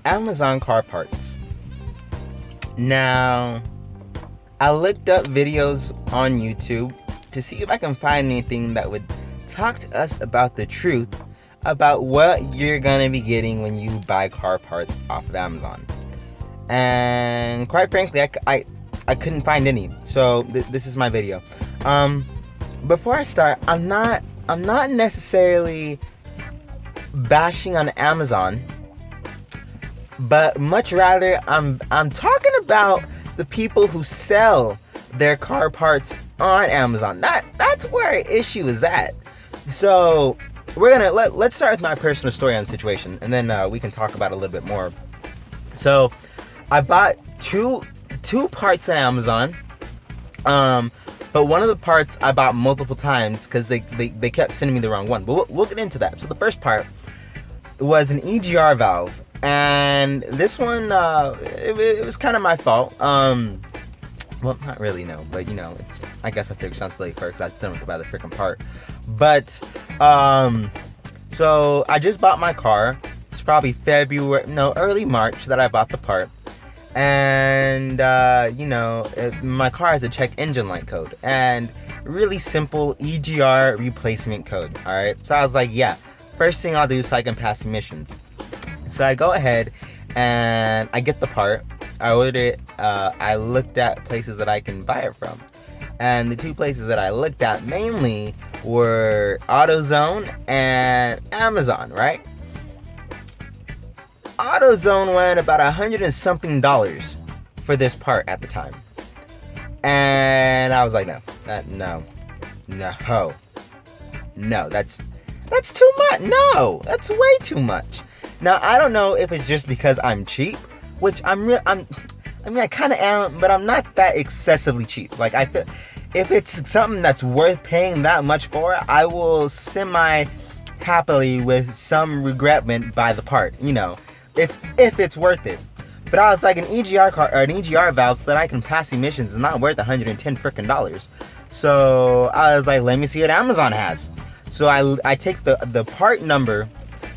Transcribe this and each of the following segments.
Amazon car parts. Now, I looked up videos on YouTube to see if I can find anything that would talk to us about the truth about what you're gonna be getting when you buy car parts off of Amazon. And quite frankly, I couldn't find any. So this is my video. Before I start, I'm not necessarily bashing on Amazon, but much rather I'm talking about the people who sell their car parts on Amazon. That's where our issue is at. So we're gonna let's start with my personal story on the situation, and then we can talk about it a little bit more. So I bought two parts on Amazon, but one of the parts I bought multiple times because they kept sending me the wrong one. But we'll get into that. So the first part was an EGR valve, and this one it was kind of my fault. Well, not really, no, but it's, I guess I take responsibility for it because I still have to buy the freaking part. But so I just bought my car. It's probably early March that I bought the part. And my car has a check engine light code and really simple EGR replacement code. All right, so I was like, yeah, first thing I'll do so I can pass emissions. So I go ahead and I get the part. I ordered it. I looked at places that I can buy it from, and the two places that I looked at mainly were AutoZone and Amazon, right? AutoZone went about $100 and something for this part at the time, and I was like, no, that's too much. No, that's way too much. Now I don't know if it's just because I'm cheap, which I kind of am, but I'm not that excessively cheap. Like, I feel if it's something that's worth paying that much for, I will semi-happily, with some regretment, buy the part. If it's worth it. But I was like, an EGR valve so that I can pass emissions is not worth $110 freaking dollars. So I was like, let me see what Amazon has. So I take the part number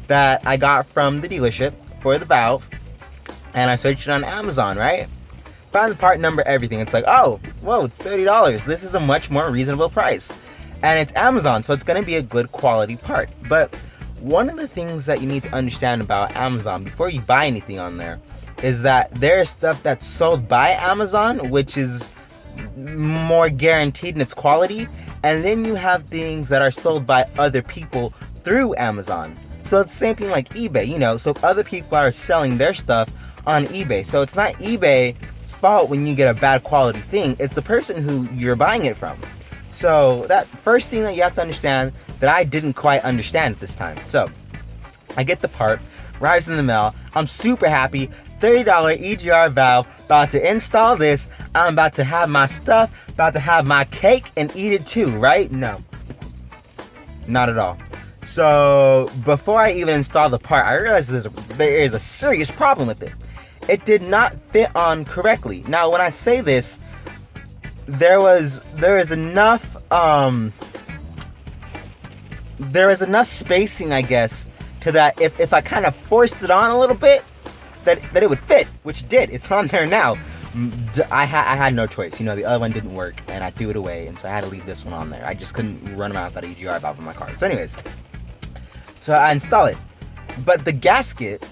that I got from the dealership for the valve, and I searched it on Amazon, right? Found the part number, everything. It's like, oh, whoa, it's $30. This is a much more reasonable price. And it's Amazon, so it's going to be a good quality part. But one of the things that you need to understand about Amazon before you buy anything on there is that there's stuff that's sold by Amazon, which is more guaranteed in its quality. And then you have things that are sold by other people through Amazon. So it's the same thing like eBay, so other people are selling their stuff on eBay. So it's not eBay's fault when you get a bad quality thing. It's the person who you're buying it from. So that first thing that you have to understand that I didn't quite understand at this time. So I get the part, arrives in the mail. I'm super happy. $30 EGR valve, about to install this. I'm about to have my stuff, about to have my cake and eat it too, right? No, not at all. So before I even install the part, I realized there is a serious problem with it. It did not fit on correctly. Now, when I say this, there is enough spacing, I guess, to that if I kind of forced it on a little bit, that it would fit, which it did. It's on there now. I had no choice. The other one didn't work, and I threw it away, and so I had to leave this one on there. I just couldn't run around without a EGR valve in my car. So anyways, so I install it. But the gasket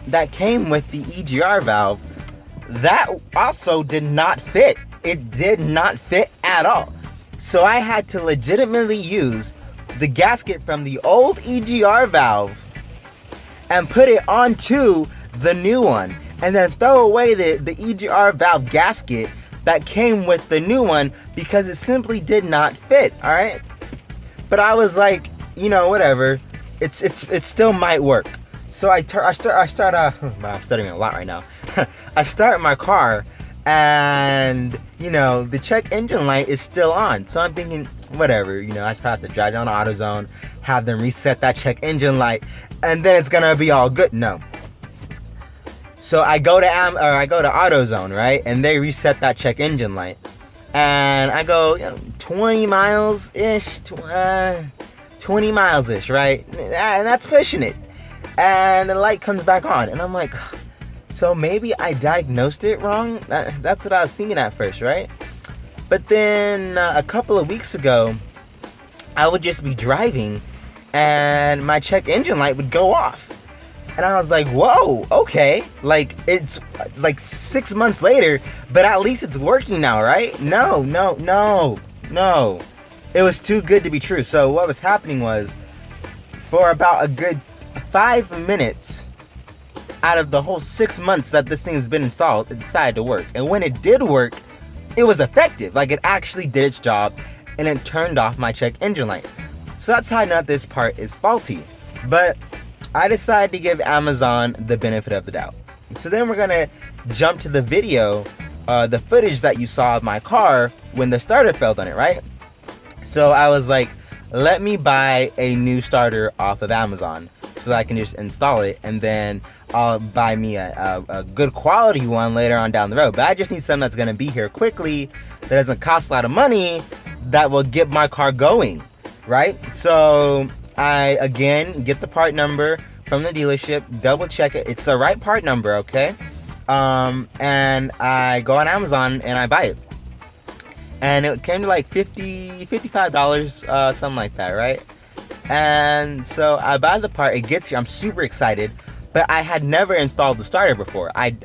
that came with the EGR valve, that also did not fit. It did not fit at all. So I had to legitimately use the gasket from the old EGR valve and put it onto the new one, and then throw away the EGR valve gasket that came with the new one because it simply did not fit. All right, but I was like, whatever. It still might work. So I'm stuttering a lot right now. I start my car, and the check engine light is still on. So I'm thinking, whatever. I just have to drive down to AutoZone, have them reset that check engine light, and then it's gonna be all good. No. So I go to AutoZone, right, and they reset that check engine light, and I go 20 miles ish, 20 miles ish, right, and that's pushing it. And the light comes back on, and I'm like, So maybe I diagnosed it wrong. That's what I was thinking at first, right? But then a couple of weeks ago, I would just be driving and my check engine light would go off. And I was like, whoa, okay. Like, it's like 6 months later, but at least it's working now, right? No. It was too good to be true. So what was happening was, for about a good 5 minutes out of the whole 6 months that this thing has been installed, it decided to work. And when it did work, it was effective. Like, it actually did its job, and it turned off my check engine light. So that's how I know that this part is faulty. But I decided to give Amazon the benefit of the doubt. So then we're gonna jump to the video, the footage that you saw of my car when the starter failed on it, right? So I was like, let me buy a new starter off of Amazon so that I can just install it, and then I'll buy me a good quality one later on down the road. But I just need something that's gonna be here quickly, that doesn't cost a lot of money, that will get my car going, right? So I, again, get the part number from the dealership, double check it, it's the right part number, okay? And I go on Amazon and I buy it. And it came to like $55, something like that, right? And so I buy the part, it gets here, I'm super excited, but I had never installed the starter before. I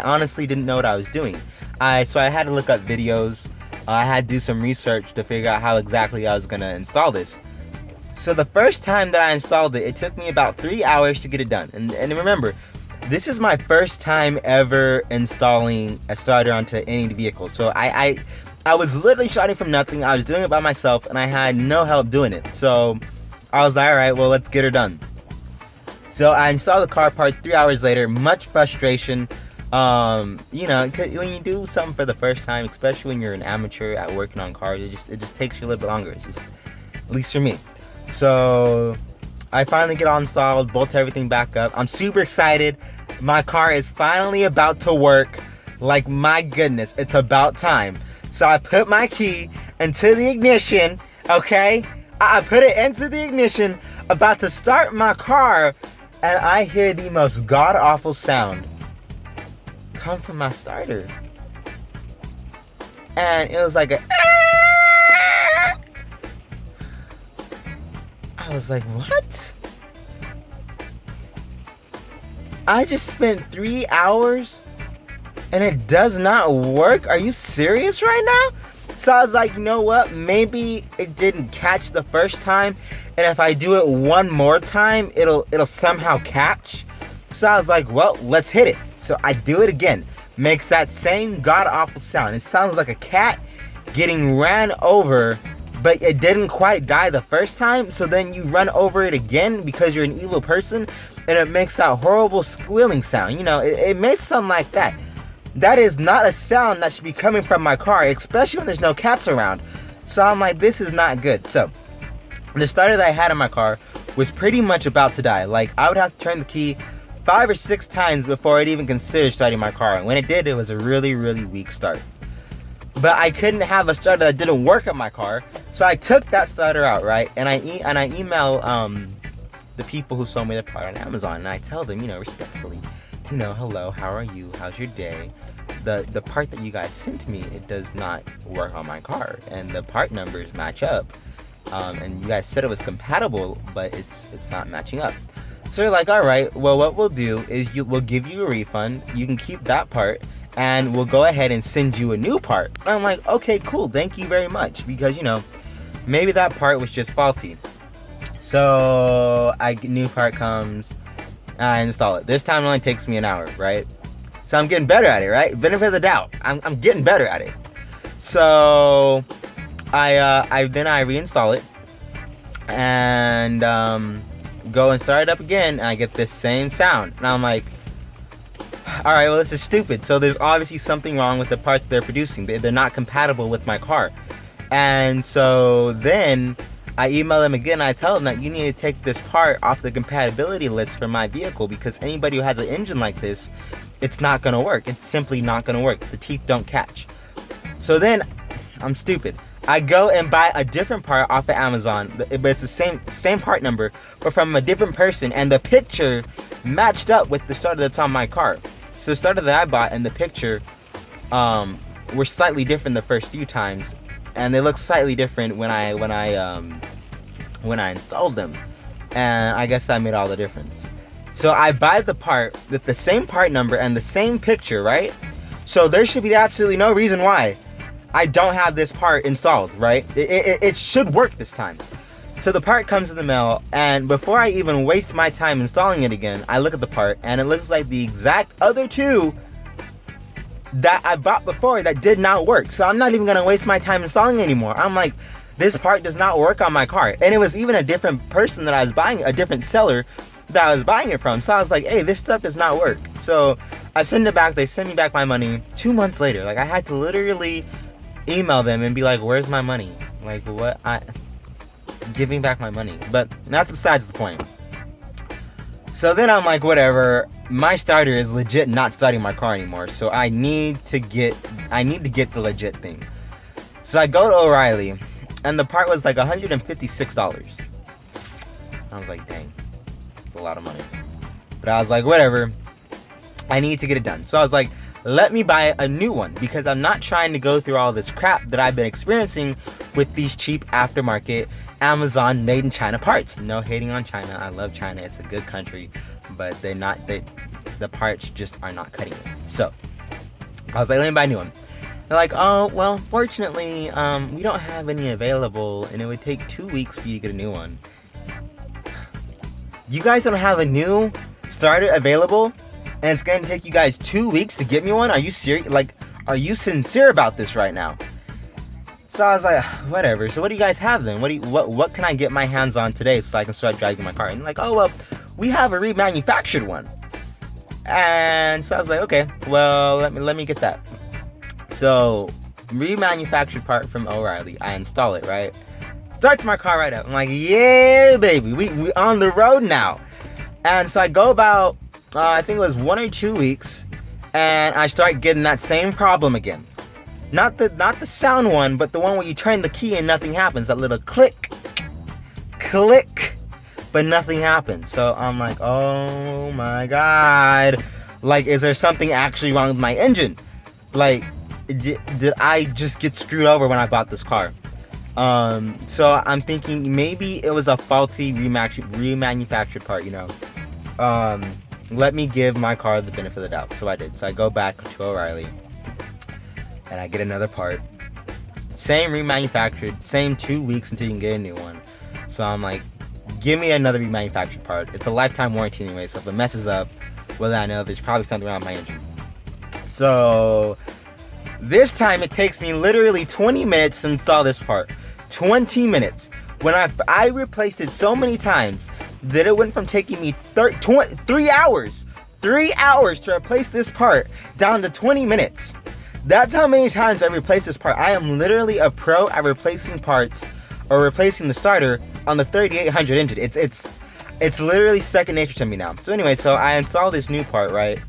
honestly didn't know what I was doing. So I had to look up videos, I had to do some research to figure out how exactly I was gonna install this. So the first time that I installed it, it took me about 3 hours to get it done. And remember, this is my first time ever installing a starter onto any vehicle. So I was literally starting from nothing. I was doing it by myself, and I had no help doing it. So I was like, all right, well, let's get her done. So I installed the car part 3 hours later, much frustration. You know, when you do something for the first time, especially when you're an amateur at working on cars, it just takes you a little bit longer. It's just, at least for me. So I finally get all installed, bolt everything back up. I'm super excited. My car is finally about to work. Like, my goodness, it's about time. So I put my key into the ignition, okay? I put it into the ignition, about to start my car, and I hear the most god-awful sound come from my starter. And it was like a... I was like, what? I just spent 3 hours and it does not work? Are you serious right now? So I was like, you know what? Maybe it didn't catch the first time, and if I do it one more time, it'll somehow catch. So I was like, well, let's hit it. So I do it again. Makes that same god-awful sound. It sounds like a cat getting ran over, but it didn't quite die the first time, so then you run over it again because you're an evil person, and it makes that horrible squealing sound. You know, it makes something like that. That is not a sound that should be coming from my car, especially when there's no cats around. So I'm like, this is not good. So the starter that I had in my car was pretty much about to die. Like, I would have to turn the key 5 or 6 times before I'd even consider starting my car. And when it did, it was a really, really weak start. But I couldn't have a starter that didn't work on my car, so I took that starter out, right? And I email the people who sold me the part on Amazon, and I tell them, you know, respectfully, you know, hello, how are you? How's your day? The part that you guys sent me, it does not work on my car, and the part numbers match up. And you guys said it was compatible, but it's not matching up. So they're like, all right, well, what we'll do is we'll give you a refund. You can keep that part, and we'll go ahead and send you a new part. And I'm like, okay, cool, thank you very much, because, you know, maybe that part was just faulty. So new part comes, and I install it. This time it only takes me an hour, right? So I'm getting better at it, right? Benefit of the doubt. I'm getting better at it. So I reinstall it and go and start it up again, and I get this same sound. And I'm like, all right, well, this is stupid. So there's obviously something wrong with the parts they're producing. They're not compatible with my car. And so then I email them again. I tell them that you need to take this part off the compatibility list for my vehicle, because anybody who has an engine like this, it's not going to work. It's simply not going to work. The teeth don't catch. So then, I'm stupid. I go and buy a different part off of Amazon, but it's the same part number, but from a different person, and the picture matched up with the starter that's on my car. So the starter that I bought and the picture were slightly different the first few times, and they look slightly different when I installed them, and I guess that made all the difference. So I buy the part with the same part number and the same picture, right? So there should be absolutely no reason why I don't have this part installed, right? It should work this time. So the part comes in the mail, and before I even waste my time installing it again, I look at the part, and it looks like the exact other two that I bought before that did not work. So I'm not even gonna waste my time installing it anymore. I'm like, this part does not work on my car. And it was even a different person that I was buying, a different seller that I was buying it from. So I was like, hey, this stuff does not work. So I send it back, they send me back my money 2 months later. Like, I had to literally email them and be like, where's my money? Like, what? Giving back my money. But that's besides the point. So then I'm like, whatever, my starter is legit not starting my car anymore, so I need to get the legit thing. So I go to O'Reilly, and the part was like $156. I was like, dang, that's a lot of money. But I was like, whatever, I need to get it done. So I was like, let me buy a new one, because I'm not trying to go through all this crap that I've been experiencing with these cheap aftermarket Amazon made in China parts. No hating on China. I love China. It's a good country, but the parts just are not cutting it. So I was like, let me buy a new one. They're like, oh, well, fortunately, we don't have any available, and it would take 2 weeks for you to get a new one. You guys don't have a new starter available, and it's gonna take you guys 2 weeks to get me one? Are you serious? Like, are you sincere about this right now? So I was like, whatever. So what do you guys have then? What can I get my hands on today so I can start driving my car? And like, oh, well, we have a remanufactured one. And so I was like, okay, well, let me get that. So remanufactured part from O'Reilly. I install it, right? Starts my car right up. I'm like, yeah, baby, we on the road now. And so I go about, I think it was 1 or 2 weeks, and I start getting that same problem again. Not the sound one, but the one where you turn the key and nothing happens. That little click, but nothing happens. So I'm like, oh my God. Like, is there something actually wrong with my engine? Like, did I just get screwed over when I bought this car? So I'm thinking maybe it was a faulty remanufactured part, you know. Let me give my car the benefit of the doubt. So I did. So I go back to O'Reilly, and I get another part. Same remanufactured, same 2 weeks until you can get a new one. So I'm like, give me another remanufactured part. It's a lifetime warranty anyway, so if it messes up, well, I know there's probably something wrong with my engine. So this time it takes me literally 20 minutes to install this part. 20 minutes. When I replaced it so many times that it went from taking me 3 hours to replace this part down to 20 minutes. That's how many times I replaced this part. I am literally a pro at replacing parts or replacing the starter on the 3800 engine. It's literally second nature to me now. So anyway, so I installed this new part, right?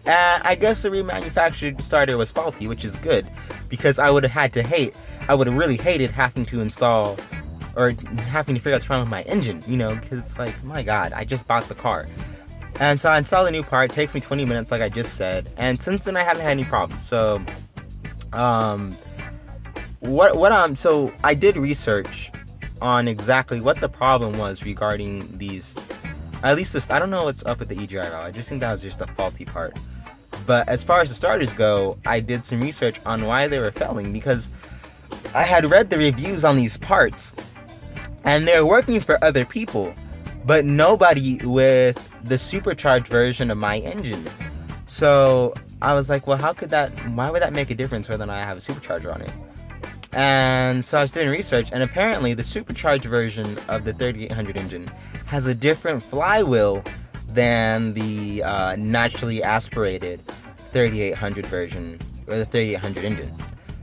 And I guess the remanufactured starter was faulty, which is good, because I would have really hated having to install or having to figure out what's wrong with my engine, you know, because it's like, my God, I just bought the car. And so I installed a new part. It takes me 20 minutes, like I just said. And since then, I haven't had any problems. So, so I did research on exactly what the problem was regarding these. At least this, I don't know what's up with the EGR valve. I just think that was just a faulty part. But as far as the starters go, I did some research on why they were failing, because I had read the reviews on these parts, and they're working for other people, but nobody with the supercharged version of my engine. So I was like, well, why would that make a difference whether or not I have a supercharger on it? And so I was doing research, and apparently the supercharged version of the 3800 engine has a different flywheel than the naturally aspirated 3800 version, or the 3800 engine.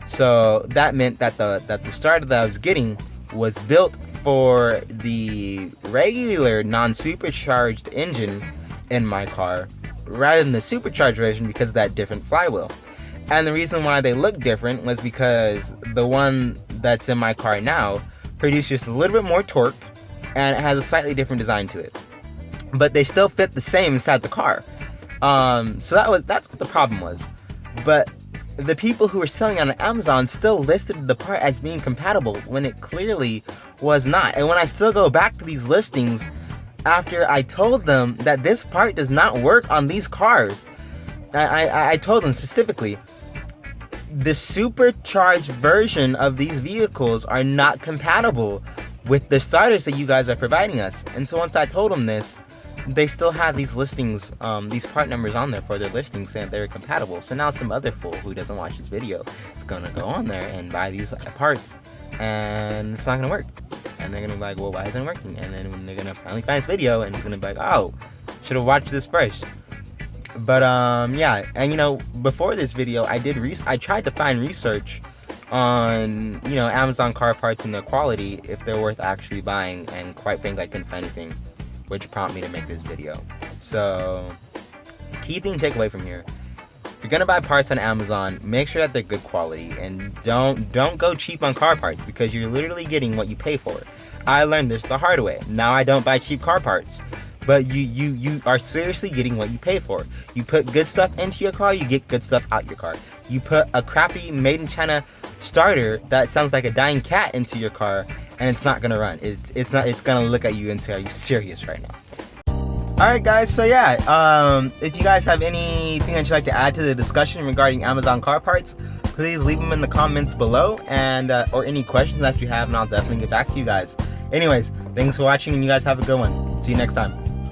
So that meant that the starter that I was getting was built for the regular non-supercharged engine in my car rather than the supercharged version, because of that different flywheel. And the reason why they look different was because the one that's in my car now produces just a little bit more torque, and it has a slightly different design to it. But they still fit the same inside the car. So that's what the problem was. But the people who were selling on Amazon still listed the part as being compatible when it clearly was not. And when I still go back to these listings after I told them that this part does not work on these cars, I told them specifically, the supercharged version of these vehicles are not compatible with the starters that you guys are providing us. And so once I told them this, they still have these listings, these part numbers on there for their listings saying they're compatible. So now some other fool who doesn't watch this video is gonna go on there and buy these parts, and it's not gonna work. And they're gonna be like, well, why isn't it working? And then when they're gonna finally find this video, and it's gonna be like, oh, should have watched this first. But yeah, and you know, before this video, I tried to find research on, you know, Amazon car parts and their quality, if they're worth actually buying, and quite frankly, I couldn't find anything, which prompted me to make this video. So, key thing to take away from here: if you're gonna buy parts on Amazon, make sure that they're good quality, and don't go cheap on car parts, because you're literally getting what you pay for. I learned this the hard way. Now I don't buy cheap car parts, but you are seriously getting what you pay for. You put good stuff into your car, you get good stuff out your car. You put a crappy made in China starter that sounds like a dying cat into your car, and it's not gonna run. It's gonna look at you and say, are you serious right now? Alright guys, so yeah, if you guys have anything that you'd like to add to the discussion regarding Amazon car parts, please leave them in the comments below, and or any questions that you have, and I'll definitely get back to you guys. Anyways, thanks for watching, and you guys have a good one. See you next time.